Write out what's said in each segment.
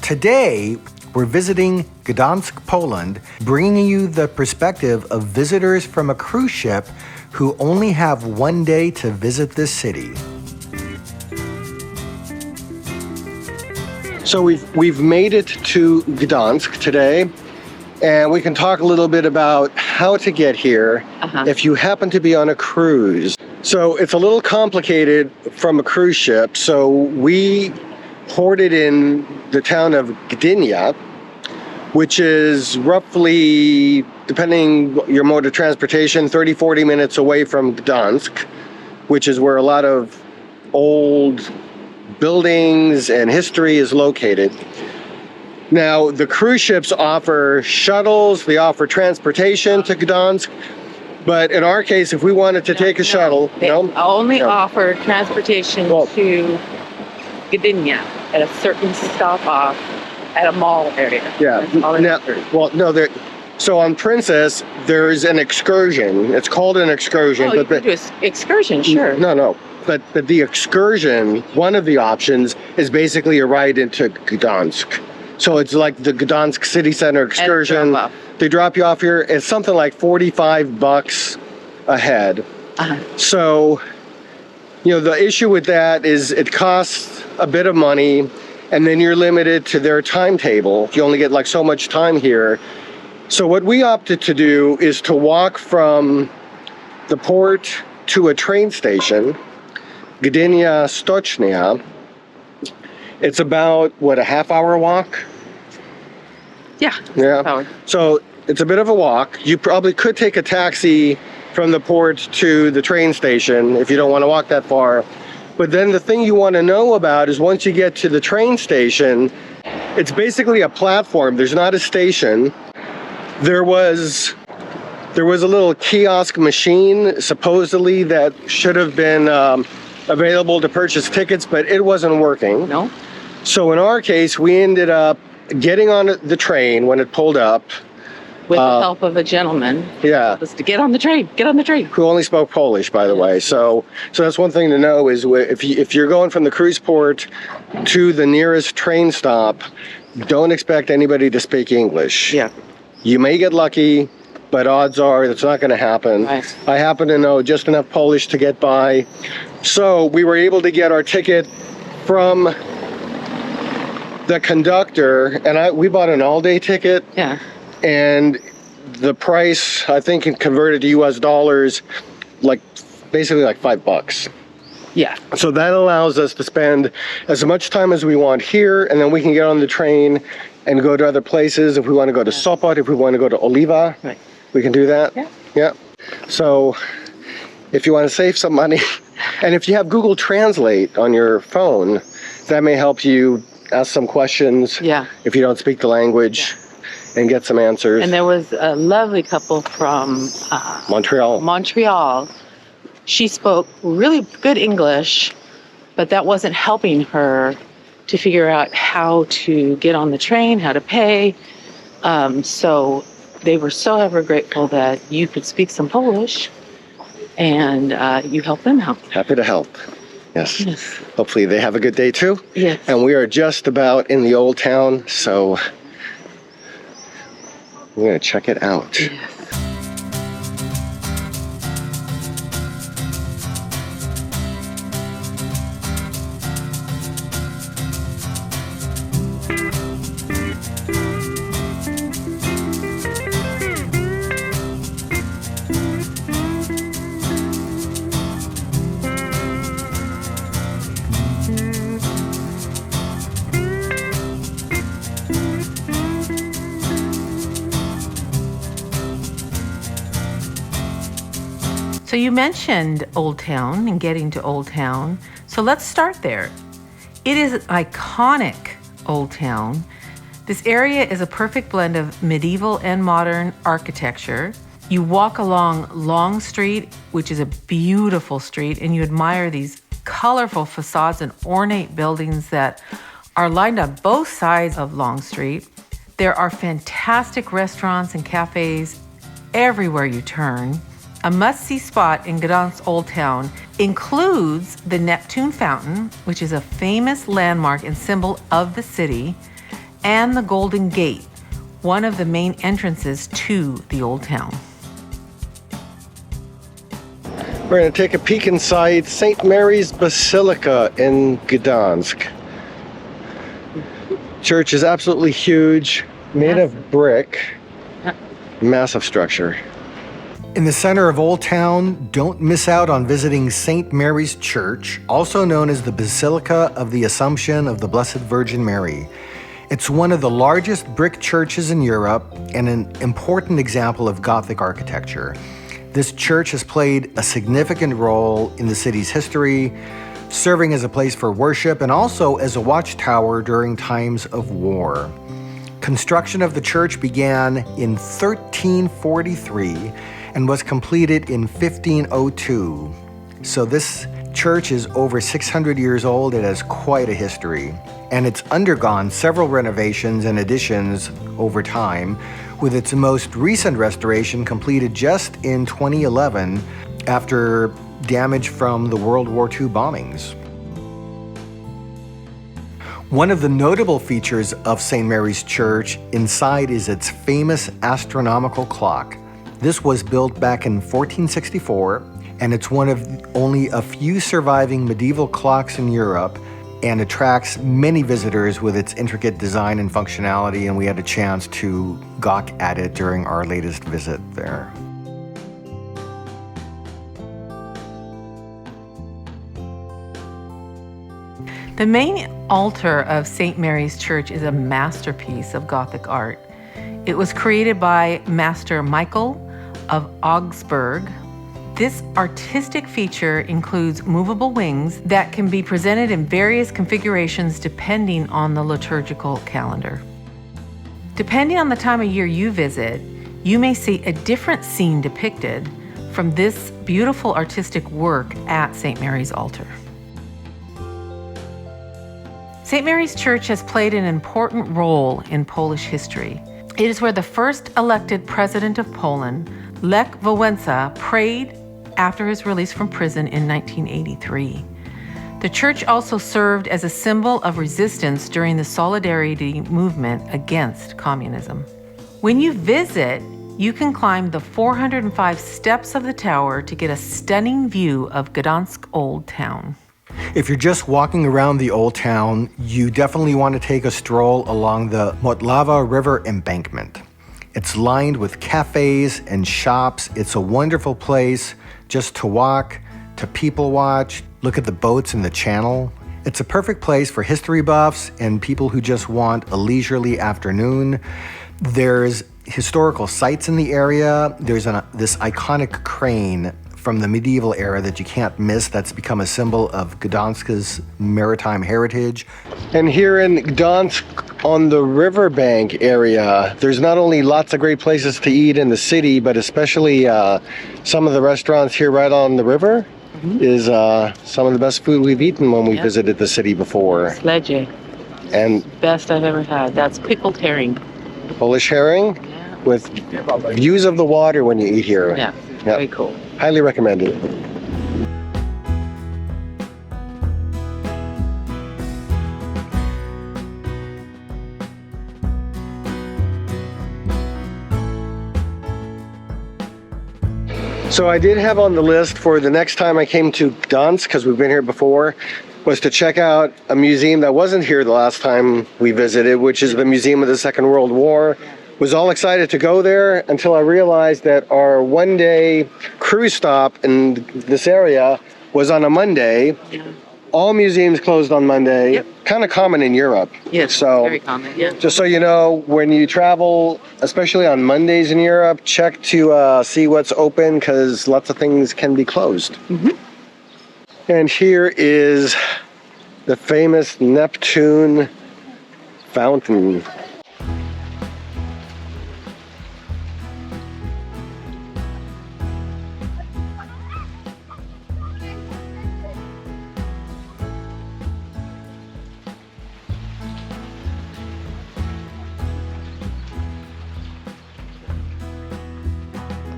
Today, we're visiting Gdansk, Poland, bringing you the perspective of visitors from a cruise ship who only have one day to visit this city. So we've made it to Gdansk today, and we can talk a little bit about how to get here if you happen to be on a cruise. So it's a little complicated from a cruise ship, so we ported in the town of Gdynia, which is roughly, depending your mode of transportation, 30-40 minutes away from Gdansk, which is where a lot of old buildings and history is located. Now, the cruise ships offer shuttles, they offer transportation to Gdansk, but in our case, if we wanted to take a shuttle, they only offer transportation to Gdynia at a certain stop off at a mall area. So on Princess, there's an excursion. It's called an excursion. You can do an excursion, sure. No. But the excursion, one of the options, is basically a ride into Gdansk. So it's like the Gdansk City Center excursion. They drop you off here. It's something like $45 a head. So, the issue with that is it costs a bit of money, and then you're limited to their timetable. You only get like so much time here. So what we opted to do is to walk from the port to a train station, Gdynia Stocznia. It's about, a half-hour walk? Yeah. So it's a bit of a walk. You probably could take a taxi from the port to the train station if you don't want to walk that far. But then the thing you want to know about is once you get to the train station, it's basically a platform. There's not a station. There was a little kiosk machine, supposedly, that should have been available to purchase tickets, but it wasn't working. No. So in our case, we ended up getting on the train when it pulled up. With the help of a gentleman. Yeah. To get on the train. Who only spoke Polish, by the way. So that's one thing to know is if you're going from the cruise port to the nearest train stop, don't expect anybody to speak English. Yeah. You may get lucky, but odds are that's not going to happen. Right. I happen to know just enough Polish to get by. So we were able to get our ticket from the conductor, and we bought an all-day ticket. Yeah. And the price, I think, converted to US dollars, basically $5. Yeah. So that allows us to spend as much time as we want here, and then we can get on the train and go to other places. If we want to go to Sopot, if we want to go to Oliva, we can do that. Yeah. So if you want to save some money, and if you have Google Translate on your phone, that may help you ask some questions if you don't speak the language. And get some answers. And there was a lovely couple from Montreal. She spoke really good English, but that wasn't helping her to figure out how to get on the train, how to pay. So they were so ever grateful that you could speak some Polish, and you helped them out. Happy to help. Yes. Hopefully they have a good day too. Yes. And we are just about in the old town, so we're going to check it out. Yes. So you mentioned Old Town and getting to Old Town. So let's start there. It is an iconic Old Town. This area is a perfect blend of medieval and modern architecture. You walk along Long Street, which is a beautiful street, and you admire these colorful facades and ornate buildings that are lined on both sides of Long Street. There are fantastic restaurants and cafes everywhere you turn. A must-see spot in Gdansk Old Town includes the Neptune fountain, which is a famous landmark and symbol of the city, and the Golden Gate, one of the main entrances to the Old Town. We're going to take a peek inside St. Mary's Basilica in Gdansk. Church is absolutely huge, made of brick, massive structure. In the center of Old Town, don't miss out on visiting St. Mary's Church, also known as the Basilica of the Assumption of the Blessed Virgin Mary. It's one of the largest brick churches in Europe and an important example of Gothic architecture. This church has played a significant role in the city's history, serving as a place for worship and also as a watchtower during times of war. Construction of the church began in 1343 and was completed in 1502. So this church is over 600 years old. It has quite a history, and it's undergone several renovations and additions over time, with its most recent restoration completed just in 2011 after damage from the World War II bombings. One of the notable features of St. Mary's Church inside is its famous astronomical clock. This was built back in 1464, and it's one of only a few surviving medieval clocks in Europe, and attracts many visitors with its intricate design and functionality, and we had a chance to gawk at it during our latest visit there. The main altar of St. Mary's Church is a masterpiece of Gothic art. It was created by Master Michael of Augsburg. This artistic feature includes movable wings that can be presented in various configurations depending on the liturgical calendar. Depending on the time of year you visit, you may see a different scene depicted from this beautiful artistic work at St. Mary's altar. St. Mary's Church has played an important role in Polish history. It is where the first elected president of Poland, Lech Wałęsa, prayed after his release from prison in 1983. The church also served as a symbol of resistance during the Solidarity movement against communism. When you visit, you can climb the 405 steps of the tower to get a stunning view of Gdansk Old Town. If you're just walking around the Old Town, you definitely want to take a stroll along the Motlawa River embankment. It's lined with cafes and shops. It's a wonderful place just to walk, to people watch, look at the boats in the channel. It's a perfect place for history buffs and people who just want a leisurely afternoon. There's historical sites in the area. There's this iconic crane from the medieval era that you can't miss, that's become a symbol of Gdansk's maritime heritage. And here in Gdansk, on the riverbank area, there's not only lots of great places to eat in the city, but especially some of the restaurants here right on the river is some of the best food we've eaten when we visited the city before. Sledge. And Best I've ever had. That's pickled herring. Polish herring with views of the water when you eat here. Yeah, very cool. Highly recommended. So I did have on the list for the next time I came to Gdansk, because we've been here before, was to check out a museum that wasn't here the last time we visited, which is the Museum of the Second World War. Was all excited to go there until I realized that our one-day cruise stop in this area was on a Monday. Yeah. All museums closed on Monday. Yep. Kind of common in Europe. Yes, so, very common, yeah. Just so you know, when you travel, especially on Mondays in Europe, check to see what's open, because lots of things can be closed. And here is the famous Neptune fountain.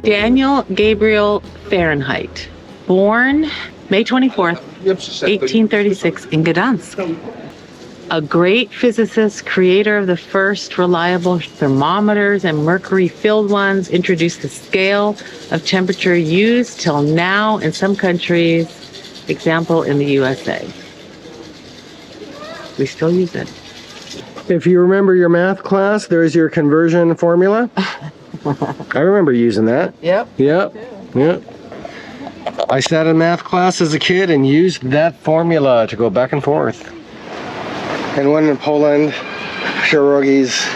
Daniel Gabriel Fahrenheit, born May 24th, 1836 in Gdansk. A great physicist, creator of the first reliable thermometers and mercury-filled ones, introduced the scale of temperature used till now in some countries, example in the USA. We still use it. If you remember your math class, there's your conversion formula. I remember using that. Yep. Yep. Yep. I sat in math class as a kid and used that formula to go back and forth. And when in Poland, pierogies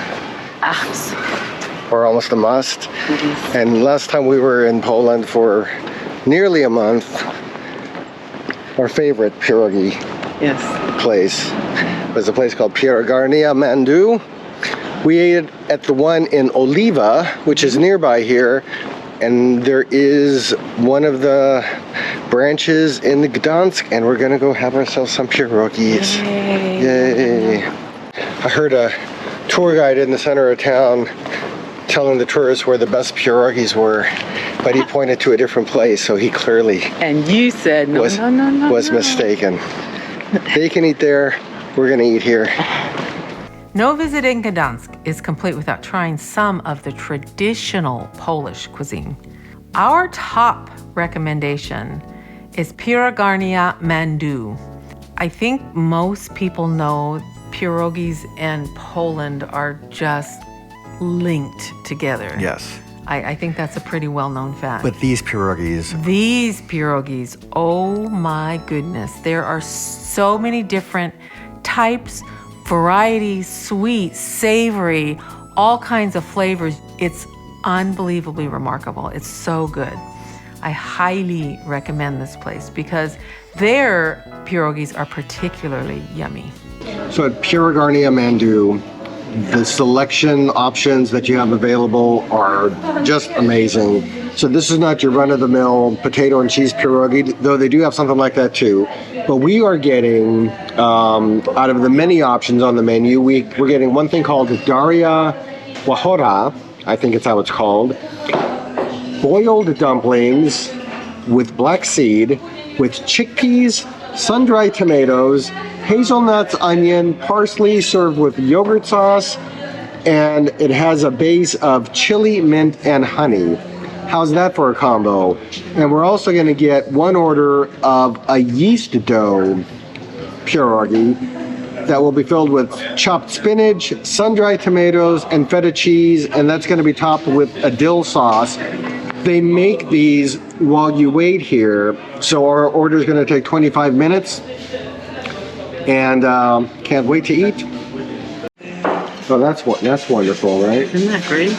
are almost a must. And last time we were in Poland for nearly a month, our favorite pierogi place was a place called Pierogarnia Mandu. We ate at the one in Oliva, which is nearby here, and there is one of the branches in Gdansk, and we're gonna go have ourselves some pierogies. Yay. I heard a tour guide in the center of town telling the tourists where the best pierogies were, but he pointed to a different place, so he clearly And you said, no, was mistaken. They can eat there, we're gonna eat here. No visit in Gdansk is complete without trying some of the traditional Polish cuisine. Our top recommendation is Pierogarnia Mandu. I think most people know pierogies and Poland are just linked together. Yes. I think that's a pretty well-known fact. But these pierogies, oh my goodness. There are so many different types, varieties, sweet, savory, all kinds of flavors. It's unbelievably remarkable. It's so good. I highly recommend this place because their pierogies are particularly yummy. so at Pierogarnia Mandu, the selection options that you have available are just amazing. So this is not your run-of-the-mill potato and cheese pierogi, though they do have something like that too. But we are getting, out of the many options on the menu, we're getting one thing called Daria Wahora, I think it's how it's called. Boiled dumplings with black seed, with chickpeas, sun-dried tomatoes, hazelnuts, onion, parsley, served with yogurt sauce, and it has a base of chili, mint, and honey. How's that for a combo? And we're also going to get one order of a yeast dough pierogi that will be filled with chopped spinach, sun-dried tomatoes, and feta cheese, and that's going to be topped with a dill sauce. They make these while you wait here, so our order is going to take 25 minutes, and can't wait to eat. So that's wonderful, right? Isn't that great?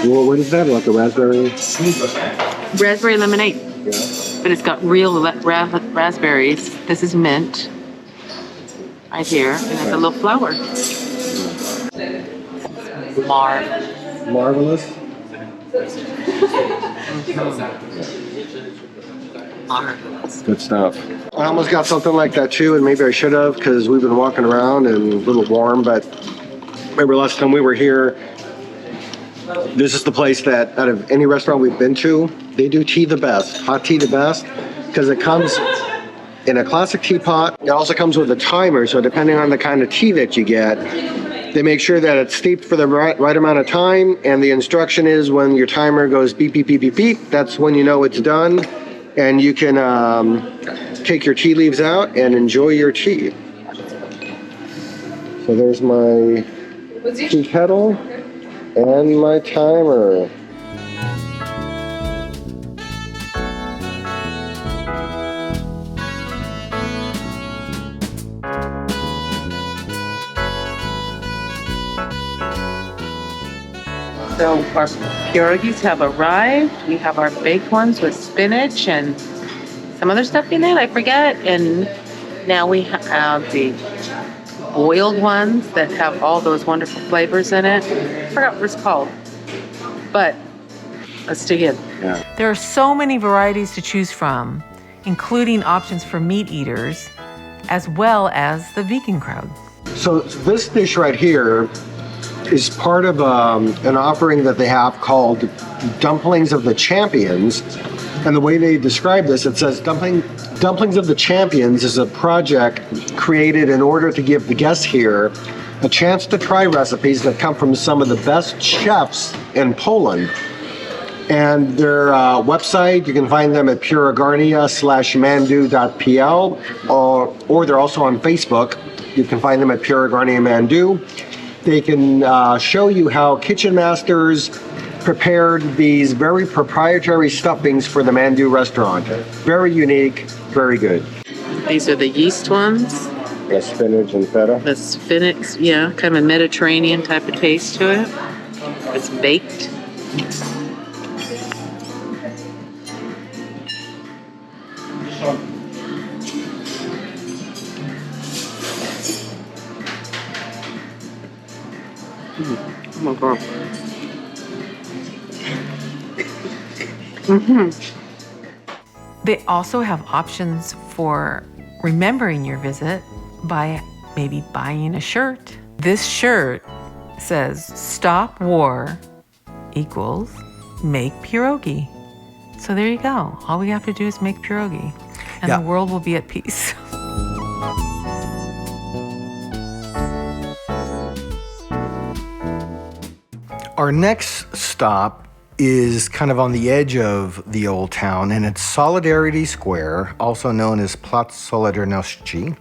Well, what is that? Like a raspberry? Raspberry lemonade. Yeah. But it's got real raspberries. This is mint. Right here. And it's a little flower. Marvelous. Marvelous. Good stuff. I almost got something like that too, and maybe I should have because we've been walking around and a little warm, but remember last time we were here, this is the place that out of any restaurant we've been to, they do tea the best, hot tea the best, because it comes in a classic teapot. It also comes with a timer, so depending on the kind of tea that you get, they make sure that it's steeped for the right amount of time, and the instruction is when your timer goes beep, beep, beep, beep, beep, that's when you know it's done, and you can take your tea leaves out and enjoy your tea. So there's my tea kettle and my timer. So our pierogies have arrived. We have our baked ones with spinach and some other stuff in it, I forget. And now we have the boiled ones that have all those wonderful flavors in it. I forgot what it's called. But let's dig in. Yeah. There are so many varieties to choose from, including options for meat eaters, as well as the vegan crowd. So this dish right here is part of an offering that they have called Dumplings of the Champions. And the way they describe this, it says Dumplings of the Champions is a project created in order to give the guests here a chance to try recipes that come from some of the best chefs in Poland. And their website, you can find them at Pierogarnia/Mandu.pl, or they're also on Facebook. You can find them at Pierogarnia Mandu. They can show you how kitchen masters prepared these very proprietary stuffings for the Mandu restaurant. Very unique, very good. These are the yeast ones. The spinach and feta. The spinach, yeah, kind of a Mediterranean type of taste to it. It's baked. Oh my God. They also have options for remembering your visit by maybe buying a shirt. This shirt says "Stop War equals make pierogi." So there you go. All we have to do is make pierogi, and the world will be at peace. Our next stop is kind of on the edge of the Old Town, and it's Solidarity Square, also known as Plac Solidarności.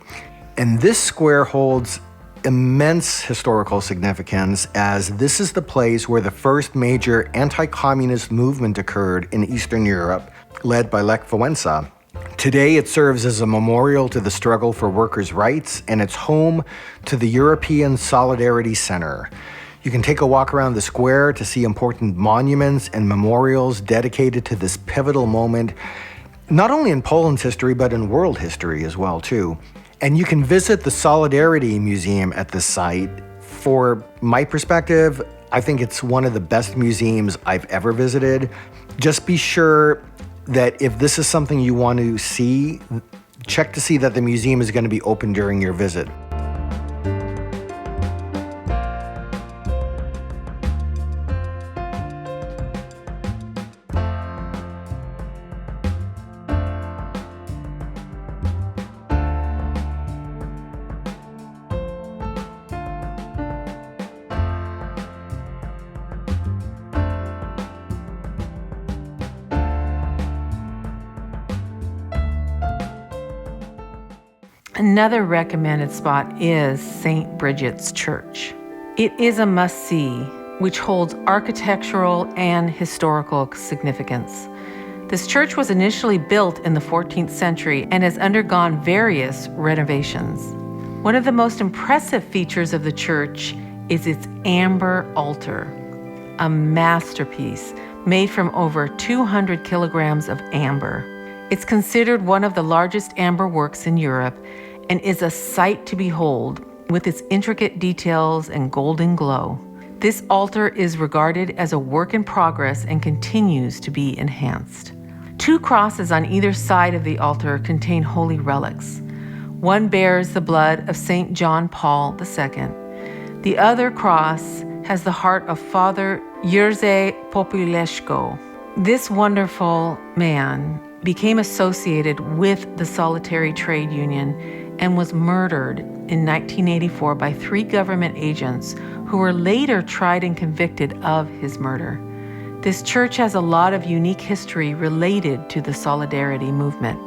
And this square holds immense historical significance, as this is the place where the first major anti-communist movement occurred in Eastern Europe, led by Lech Wałęsa. Today, it serves as a memorial to the struggle for workers' rights, and it's home to the European Solidarity Center. You can take a walk around the square to see important monuments and memorials dedicated to this pivotal moment, not only in Poland's history, but in world history as well, too. And you can visit the Solidarity Museum at the site. For my perspective, I think it's one of the best museums I've ever visited. Just be sure that if this is something you want to see, check to see that the museum is going to be open during your visit. Another recommended spot is St. Bridget's Church. It is a must-see, which holds architectural and historical significance. This church was initially built in the 14th century and has undergone various renovations. One of the most impressive features of the church is its amber altar, a masterpiece made from over 200 kilograms of amber. It's considered one of the largest amber works in Europe and is a sight to behold with its intricate details and golden glow. This altar is regarded as a work in progress and continues to be enhanced. 2 crosses on either side of the altar contain holy relics. One bears the blood of St. John Paul II. The other cross has the heart of Father Jerzy Populeszko. This wonderful man became associated with the Solitary Trade Union and was murdered in 1984 by 3 government agents who were later tried and convicted of his murder. This church has a lot of unique history related to the Solidarity movement.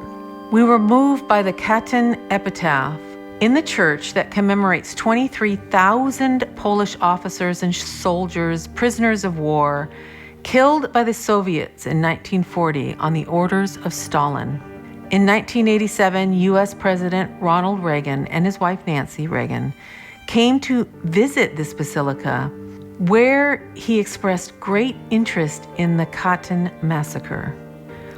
We were moved by the Katyn epitaph in the church that commemorates 23,000 Polish officers and soldiers, prisoners of war, killed by the Soviets in 1940 on the orders of Stalin. In 1987, U.S. President Ronald Reagan and his wife Nancy Reagan came to visit this basilica, where he expressed great interest in the Katyn massacre.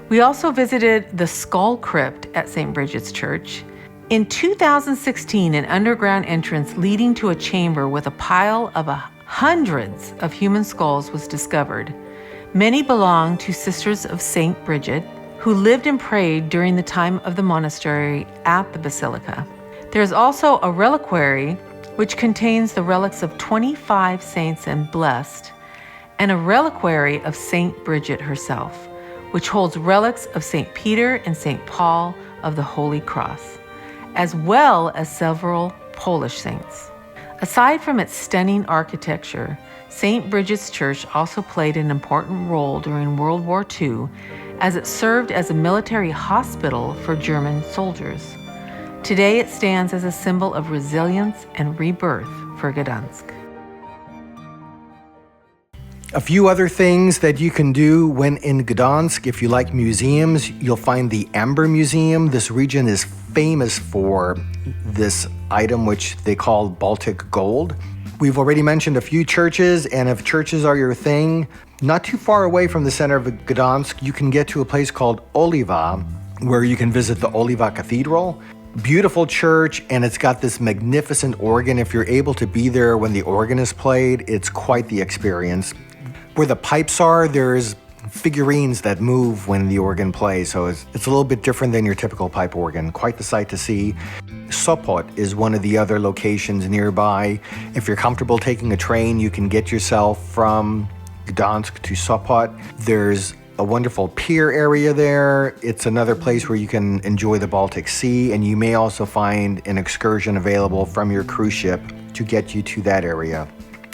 We also visited the skull crypt at St. Bridget's Church. In 2016, an underground entrance leading to a chamber with a pile of hundreds of human skulls was discovered. Many belong to Sisters of St. Bridget, who lived and prayed during the time of the monastery at the basilica. There is also a reliquary which contains the relics of 25 saints and blessed, and a reliquary of St. Bridget herself, which holds relics of St. Peter and St. Paul, of the Holy Cross, as well as several Polish saints. Aside from its stunning architecture, St. Bridget's Church also played an important role during World War II as it served as a military hospital for German soldiers. Today it stands as a symbol of resilience and rebirth for Gdansk. A few other things that you can do when in Gdansk. If you like museums, you'll find the Amber Museum. This region is famous for this item which they call Baltic gold. We've already mentioned a few churches, and if churches are your thing, not too far away from the center of Gdansk, you can get to a place called Oliva, where you can visit the Oliva Cathedral. Beautiful church, and it's got this magnificent organ. If you're able to be there when the organ is played, it's quite the experience. Where the pipes are, there's figurines that move when the organ plays, so it's a little bit different than your typical pipe organ. Quite the sight to see. Sopot is one of the other locations nearby. If you're comfortable taking a train, you can get yourself from Gdansk to Sopot. There's a wonderful pier area there. It's another place where you can enjoy the Baltic Sea, and you may also find an excursion available from your cruise ship to get you to that area.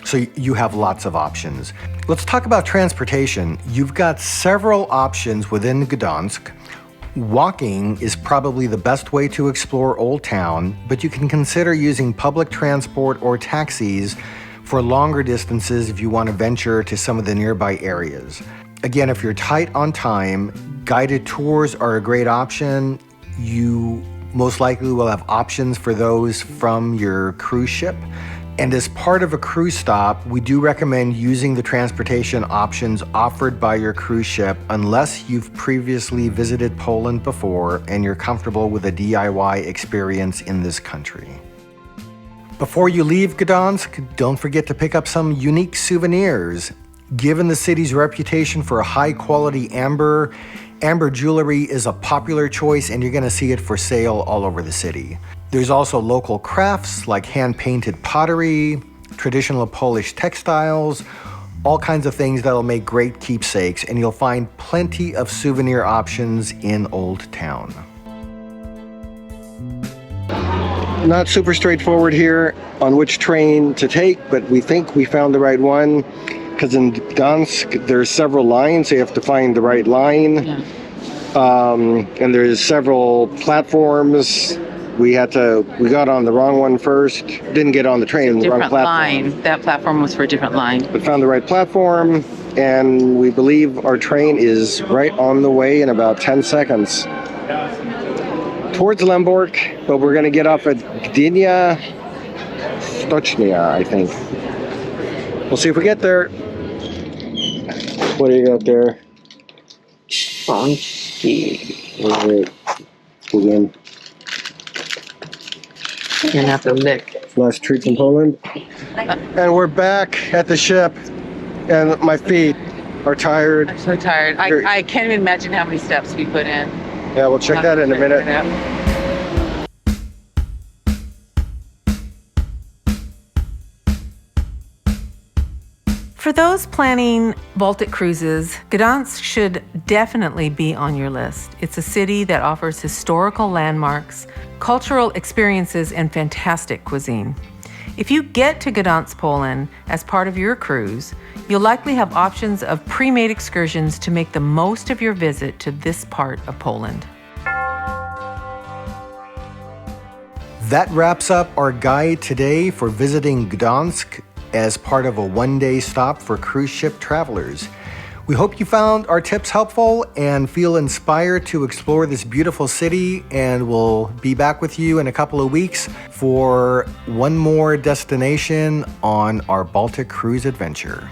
So you have lots of options. Let's talk about transportation. You've got several options within Gdansk. Walking is probably the best way to explore Old Town, but you can consider using public transport or taxis for longer distances if you want to venture to some of the nearby areas. Again, if you're tight on time, guided tours are a great option. You most likely will have options for those from your cruise ship. And as part of a cruise stop, we do recommend using the transportation options offered by your cruise ship unless you've previously visited Poland before and you're comfortable with a DIY experience in this country. Before you leave Gdansk, don't forget to pick up some unique souvenirs. Given the city's reputation for high-quality amber jewelry is a popular choice, and you're going to see it for sale all over the city. There's also local crafts like hand-painted pottery, traditional Polish textiles, all kinds of things that'll make great keepsakes, and you'll find plenty of souvenir options in Old Town. Not super straightforward here on which train to take, but we think we found the right one. Because in Gdansk, there's several lines, so you have to find the right line. Yeah. And there's several platforms. We got on the wrong one first. Didn't get on the train, the wrong Different platform. line. That platform was for a different line. But found the right platform, and we believe our train is right on the way in about 10 seconds. Towards Lemborg, but we're going to get off at Gdynia, Stocznia, I think. We'll see if we get there. What do you got there? Funky. All right. Again. You're gonna have to lick. Last treat from Poland. And we're back at the ship, and my feet are tired. I'm so tired. I can't even imagine how many steps we put in. Yeah, we'll check that in a minute. For those planning Baltic cruises, Gdansk should definitely be on your list. It's a city that offers historical landmarks, cultural experiences, and fantastic cuisine. If you get to Gdansk, Poland as part of your cruise, you'll likely have options of pre-made excursions to make the most of your visit to this part of Poland. That wraps up our guide today for visiting Gdansk as part of a one-day stop for cruise ship travelers. We hope you found our tips helpful and feel inspired to explore this beautiful city, and we'll be back with you in a couple of weeks for one more destination on our Baltic cruise adventure.